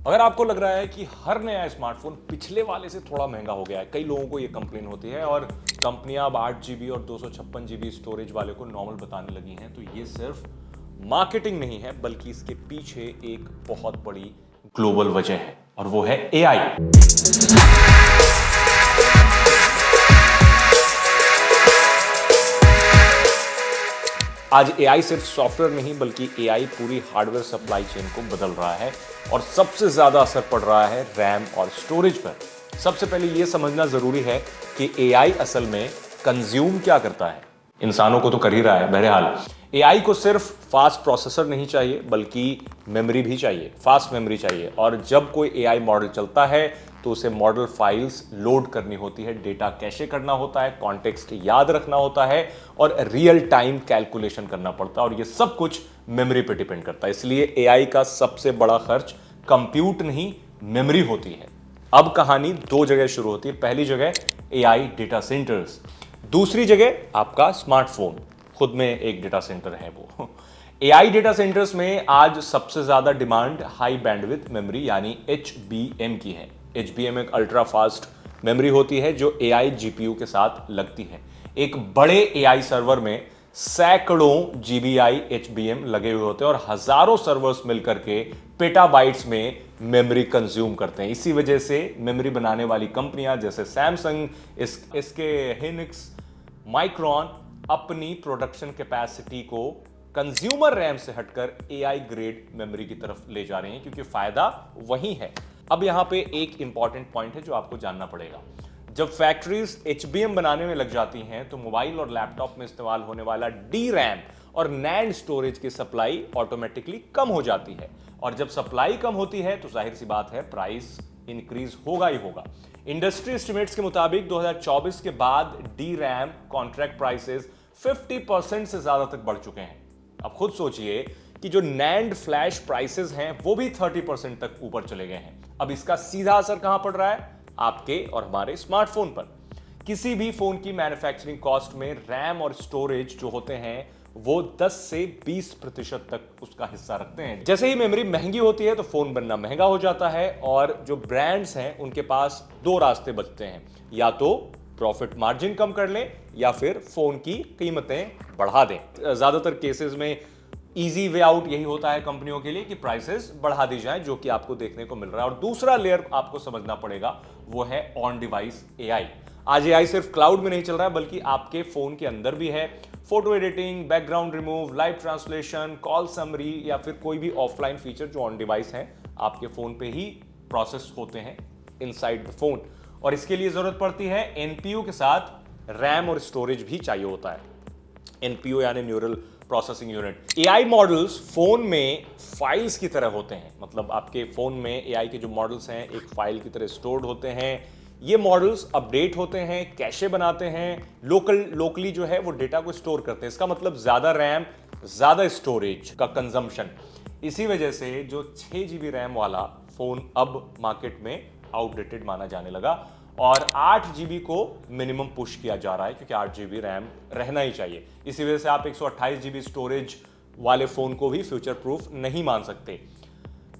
अगर आपको लग रहा है कि हर नया स्मार्टफोन पिछले वाले से थोड़ा महंगा हो गया है, कई लोगों को ये कंप्लेन होती है और कंपनियां अब 8 GB और 256 GB स्टोरेज वाले को नॉर्मल बताने लगी हैं, तो ये सिर्फ मार्केटिंग नहीं है बल्कि इसके पीछे एक बहुत बड़ी ग्लोबल वजह है और वो है एआई। आज एआई सिर्फ सॉफ्टवेयर नहीं बल्कि एआई पूरी हार्डवेयर सप्लाई चेन को बदल रहा है और सबसे ज्यादा असर पड़ रहा है रैम और स्टोरेज पर। सबसे पहले यह समझना जरूरी है कि एआई असल में कंज्यूम क्या करता है। इंसानों को तो कर ही रहा है। बहरहाल एआई को सिर्फ फास्ट प्रोसेसर नहीं चाहिए बल्कि मेमोरी भी चाहिए, फास्ट मेमोरी चाहिए। और जब कोई एआई मॉडल चलता है तो उसे मॉडल फाइल्स लोड करनी होती है, डेटा कैशे करना होता है, कॉन्टेक्स्ट याद रखना होता है और रियल टाइम कैलकुलेशन करना पड़ता है और ये सब कुछ मेमोरी पे डिपेंड करता है। इसलिए एआई का सबसे बड़ा खर्च कंप्यूट नहीं मेमोरी होती है। अब कहानी दो जगह शुरू होती है। पहली जगह एआई डेटा सेंटर्स, दूसरी जगह आपका स्मार्टफोन खुद में एक डेटा सेंटर है। वो एआई डेटा सेंटर्स में आज सबसे ज्यादा डिमांड हाई बैंडविड्थ मेमोरी यानी HBM की है। HBM एक अल्ट्रा फास्ट मेमोरी होती है जो एआई जीपीयू के साथ लगती है। एक बड़े एआई सर्वर में सैकड़ों जीबीआई HBM लगे हुए होते हैं और हजारों सर्वर्स मिलकर के पेटाबाइट्स में मेमोरी कंज्यूम करते हैं। इसी वजह से मेमोरी बनाने वाली कंपनियां जैसे सैमसंग, इसके हिनिक्स, माइक्रॉन अपनी प्रोडक्शन कैपेसिटी को कंज्यूमर रैम से हटकर एआई ग्रेड मेमोरी की तरफ ले जा रहे हैं क्योंकि फायदा वही है। अब यहां पे एक इंपॉर्टेंट पॉइंट है जो आपको जानना पड़ेगा। जब फैक्ट्रीज HBM बनाने में लग जाती हैं तो मोबाइल और लैपटॉप में इस्तेमाल होने वाला DRAM और NAND स्टोरेज की सप्लाई ऑटोमेटिकली कम हो जाती है और जब सप्लाई कम होती है तो जाहिर सी बात है प्राइस इंक्रीज होगा ही होगा। इंडस्ट्री एस्टिमेट्स के मुताबिक 2024 के बाद DRAM कॉन्ट्रैक्ट प्राइसेस 50% से ज्यादा तक बढ़ चुके हैं। अब खुद सोचिए कि जो NAND फ्लैश प्राइसेस हैं वो भी 30% तक ऊपर चले गए हैं। अब इसका सीधा असर कहां पड़ रहा है? आपके और हमारे स्मार्टफोन पर। किसी भी फोन की मैन्युफैक्चरिंग कॉस्ट में रैम और स्टोरेज जो होते हैं वो 10 से 20% तक उसका हिस्सा रखते हैं। जैसे ही मेमोरी महंगी होती है तो फोन बनना महंगा हो जाता है और जो ब्रांड्स हैं उनके पास दो रास्ते बचते हैं, या तो प्रॉफिट मार्जिन कम कर लें या फिर फोन की कीमतें बढ़ा दें। ज्यादातर केसेस में इजी वे आउट यही होता है कंपनियों के लिए कि प्राइसेस बढ़ा दी जाए, जो कि आपको देखने को मिल रहा है। और दूसरा लेयर आपको समझना पड़ेगा वो है ऑन डिवाइस एआई। आज एआई सिर्फ क्लाउड में नहीं चल रहा है बल्कि आपके फोन के अंदर भी है। Photo editing, background remove, live translation, call summary या फिर कोई भी ऑफलाइन फीचर जो ऑन डिवाइस है आपके फोन पे ही प्रोसेस होते हैं इनसाइड द फोन। और इसके लिए जरूरत पड़ती है एनपीयू के साथ रैम और स्टोरेज भी चाहिए होता है। एनपीयू यानी neural processing unit. AI models phone में फाइल्स की तरह होते हैं, मतलब आपके फोन में एआई के जो मॉडल्स हैं एक फाइल की तरह स्टोर्ड होते हैं। ये मॉडल्स अपडेट होते हैं, कैशे बनाते हैं, लोकली जो है वो डेटा को स्टोर करते हैं। इसका मतलब ज्यादा रैम, ज्यादा स्टोरेज का कंजम्पशन। इसी वजह से जो 6 GB रैम वाला फोन अब मार्केट में आउटडेटेड माना जाने लगा और 8 GB को मिनिमम पुश किया जा रहा है क्योंकि 8 GB रैम रहना ही चाहिए। इसी वजह से आप 128 GB स्टोरेज वाले फोन को भी फ्यूचर प्रूफ नहीं मान सकते।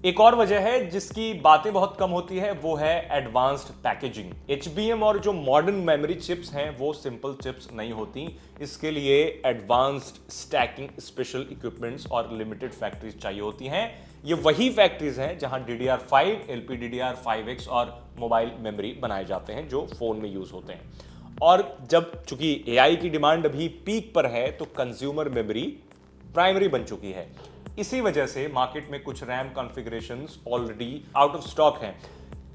एक और वजह है जिसकी बातें बहुत कम होती है वो है एडवांस्ड पैकेजिंग। HBM और जो मॉडर्न मेमोरी चिप्स हैं वो सिंपल चिप्स नहीं होती, इसके लिए एडवांस्ड स्टैकिंग, स्पेशल इक्विपमेंट्स और लिमिटेड फैक्ट्रीज चाहिए होती हैं। ये वही फैक्ट्रीज हैं जहां DDR5, LPDDR5X और मोबाइल मेमोरी बनाए जाते हैं जो फोन में यूज होते हैं। और जब चूंकि एआई की डिमांड अभी पीक पर है तो कंज्यूमर मेमोरी प्राइमरी बन चुकी है। इसी वजह से मार्केट में कुछ RAM configurations already out of stock हैं।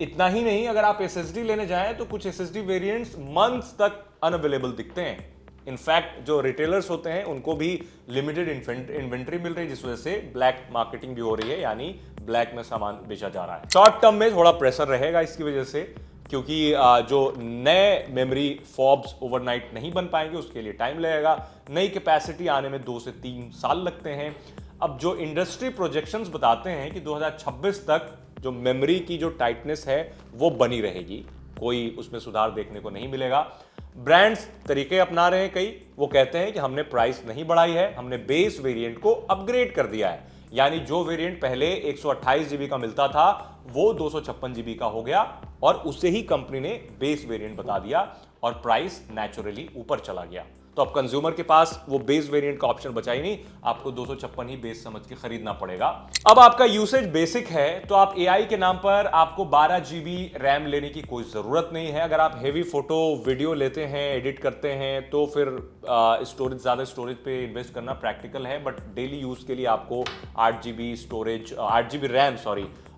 इतना ही नहीं, अगर आप SSD लेने जाएं तो कुछ SSD वेरिएंट्स मंथ्स तक अनअवेलेबल दिखते हैं। इनफैक्ट जो रिटेलर्स होते हैं उनको भी लिमिटेड इन्वेंट्री मिल रही है जिस वजह से ब्लैक मार्केटिंग भी हो रही है, यानी ब्लैक में सामान बेचा जा रहा है। शॉर्ट टर्म में थोड़ा प्रेशर रहेगा इसकी वजह से क्योंकि जो नए मेमोरी फॉब्स ओवरनाइट नहीं बन पाएंगे, उसके लिए टाइम लगेगा। नई कैपेसिटी आने में 2 से 3 साल लगते हैं। अब जो इंडस्ट्री प्रोजेक्शंस बताते हैं कि 2026 तक जो मेमोरी की जो टाइटनेस है वो बनी रहेगी, कोई उसमें सुधार देखने को नहीं मिलेगा। ब्रांड्स तरीके अपना रहे हैं कई, वो कहते हैं कि हमने प्राइस नहीं बढ़ाई है, हमने बेस वेरिएंट को अपग्रेड कर दिया है। यानी जो वेरिएंट पहले 128 GB का मिलता था वो 256 जीबी का हो गया और उसे ही कंपनी ने बेस वेरिएंट बता दिया और प्राइस नेचुरली ऊपर चला गया। तो अब कंज्यूमर के पास वो बेस वेरिएंट का ऑप्शन बचा ही नहीं, आपको 256 ही बेस समझ के खरीदना पड़ेगा। अब आपका यूसेज बेसिक है तो आप एआई के नाम पर आपको 12 जीबी रैम लेने की कोई जरूरत नहीं है। अगर आप हेवी फोटो वीडियो लेते हैं, एडिट करते हैं, तो फिर स्टोरेज ज्यादा स्टोरेज पे इन्वेस्ट करना प्रैक्टिकल है, बट डेली यूज के लिए आपको 8 GB storage 8 GB RAM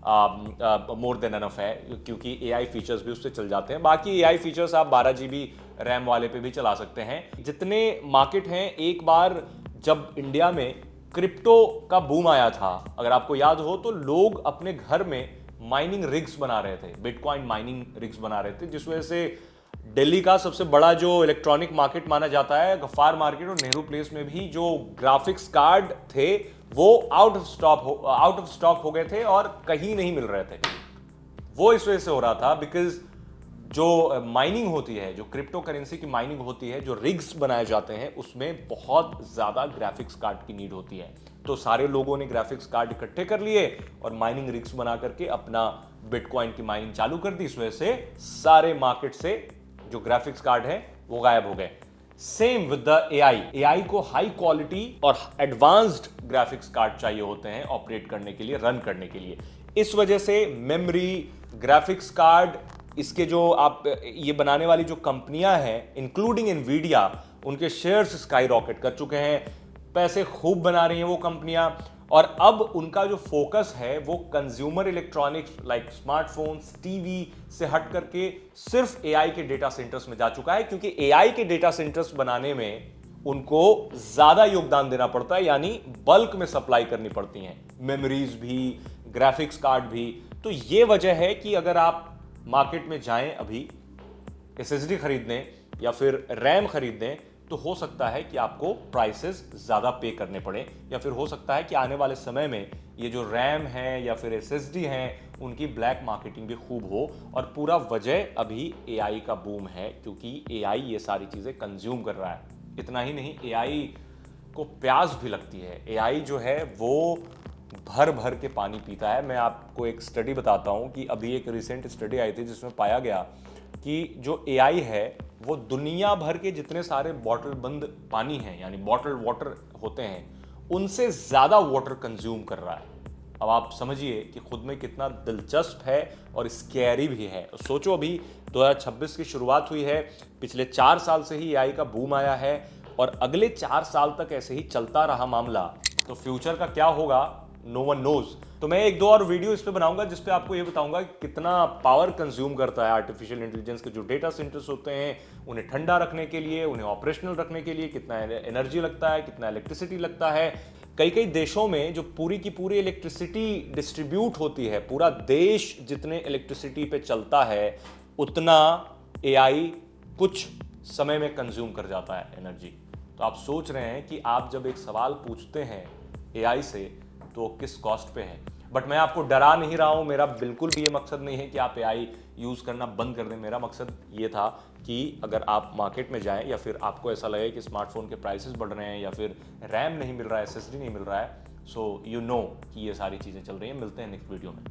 more than enough है, क्योंकि एआई फीचर्स भी उससे चल जाते हैं। बाकी एआई फीचर्स आप 12 जीबी रैम वाले पे भी चला सकते हैं। जितने मार्केट हैं, एक बार जब इंडिया में क्रिप्टो का बूम आया था, अगर आपको याद हो, तो लोग अपने घर में माइनिंग रिग्स बना रहे थे, बिटकॉइन माइनिंग रिग्स बना रहे थे, जिस वजह से दिल्ली का सबसे बड़ा जो इलेक्ट्रॉनिक मार्केट माना जाता है, गफ्फार मार्केट और नेहरू प्लेस में भी जो ग्राफिक्स कार्ड थे वो आउट ऑफ स्टॉक हो गए थे और कहीं नहीं मिल रहे थे। वो इस वजह से हो रहा था बिकॉज जो माइनिंग होती है, जो क्रिप्टो करेंसी की माइनिंग होती है, जो रिग्स बनाए जाते हैं, उसमें बहुत ज्यादा ग्राफिक्स कार्ड की नीड होती है। तो सारे लोगों ने ग्राफिक्स कार्ड इकट्ठे कर लिए और माइनिंग रिग्स बना करके अपना बिटकॉइन की माइनिंग चालू कर दी। इस वजह से सारे मार्केट से जो ग्राफिक्स कार्ड है वो गायब हो गए। सेम विद द एआई को हाई क्वालिटी और एडवांस्ड ग्राफिक्स कार्ड चाहिए होते हैं ऑपरेट करने के लिए, रन करने के लिए। इस वजह से मेमोरी, ग्राफिक्स कार्ड, इसके जो आप ये बनाने वाली जो कंपनियां हैं इंक्लूडिंग एनवीडिया, उनके शेयर्स स्काई रॉकेट कर चुके हैं, पैसे खूब बना रही हैं वो कंपनियां। और अब उनका जो फोकस है वो consumer electronics like smartphones, TV से हट करके सिर्फ एआई के डेटा सेंटर्स में जा चुका है, क्योंकि एआई के डेटा सेंटर्स बनाने में उनको ज्यादा योगदान देना पड़ता है, यानी बल्क में सप्लाई करनी पड़ती हैं, मेमोरीज भी, ग्राफिक्स कार्ड भी। तो ये वजह है कि अगर आप मार्केट में जाएं अभी एसएसडी खरीदने या फिर रैम खरीदने, तो हो सकता है कि आपको प्राइसेस ज्यादा पे करने पड़े, या फिर हो सकता है कि आने वाले समय में ये जो रैम है या फिर एसएसडी हैं, उनकी ब्लैक मार्केटिंग भी खूब हो। और पूरा वजह अभी एआई का बूम है, क्योंकि एआई ये सारी चीजें कंज्यूम कर रहा है। इतना ही नहीं, एआई को प्यास भी लगती है। एआई जो है वो भर भर के पानी पीता है। मैं आपको एक स्टडी बताता हूं कि अभी एक रिसेंट स्टडी आई थी जिसमें पाया गया कि जो एआई है वो दुनिया भर के जितने सारे बॉटल बंद पानी हैं, यानी बॉटल वाटर होते हैं, उनसे ज्यादा वाटर कंज्यूम कर रहा है। अब आप समझिए कि खुद में कितना दिलचस्प है और स्कैरी भी है। सोचो, अभी 2026 की शुरुआत हुई है, पिछले 4 साल से ही एआई का बूम आया है और अगले 4 साल तक ऐसे ही चलता रहा मामला, तो फ्यूचर का क्या होगा, नो वन नोज। तो मैं 1-2 और वीडियो इस पे बनाऊंगा जिस पे आपको ये बताऊंगा कि कितना पावर कंज्यूम करता है आर्टिफिशियल इंटेलिजेंस के जो डेटा सेंटर्स होते हैं, उन्हें ठंडा रखने के लिए, उन्हें ऑपरेशनल रखने के लिए कितना एनर्जी लगता है, कितना इलेक्ट्रिसिटी लगता है। कई कई देशों में जो पूरी की पूरी इलेक्ट्रिसिटी डिस्ट्रीब्यूट होती है, पूरा देश जितने इलेक्ट्रिसिटी पे चलता है, उतना एआई कुछ समय में कंज्यूम कर जाता है एनर्जी। तो आप सोच रहे हैं कि आप जब एक सवाल पूछते हैं एआई से तो किस कॉस्ट पे है। बट मैं आपको डरा नहीं रहा हूं, मेरा बिल्कुल भी ये मकसद नहीं है कि आप एआई यूज करना बंद कर दें। मेरा मकसद ये था कि अगर आप मार्केट में जाएं या फिर आपको ऐसा लगे कि स्मार्टफोन के प्राइसेस बढ़ रहे हैं या फिर रैम नहीं मिल रहा है, एसएसडी नहीं मिल रहा है, सो यू नो कि ये सारी चीजें चल रही हैं। मिलते हैं नेक्स्ट वीडियो में।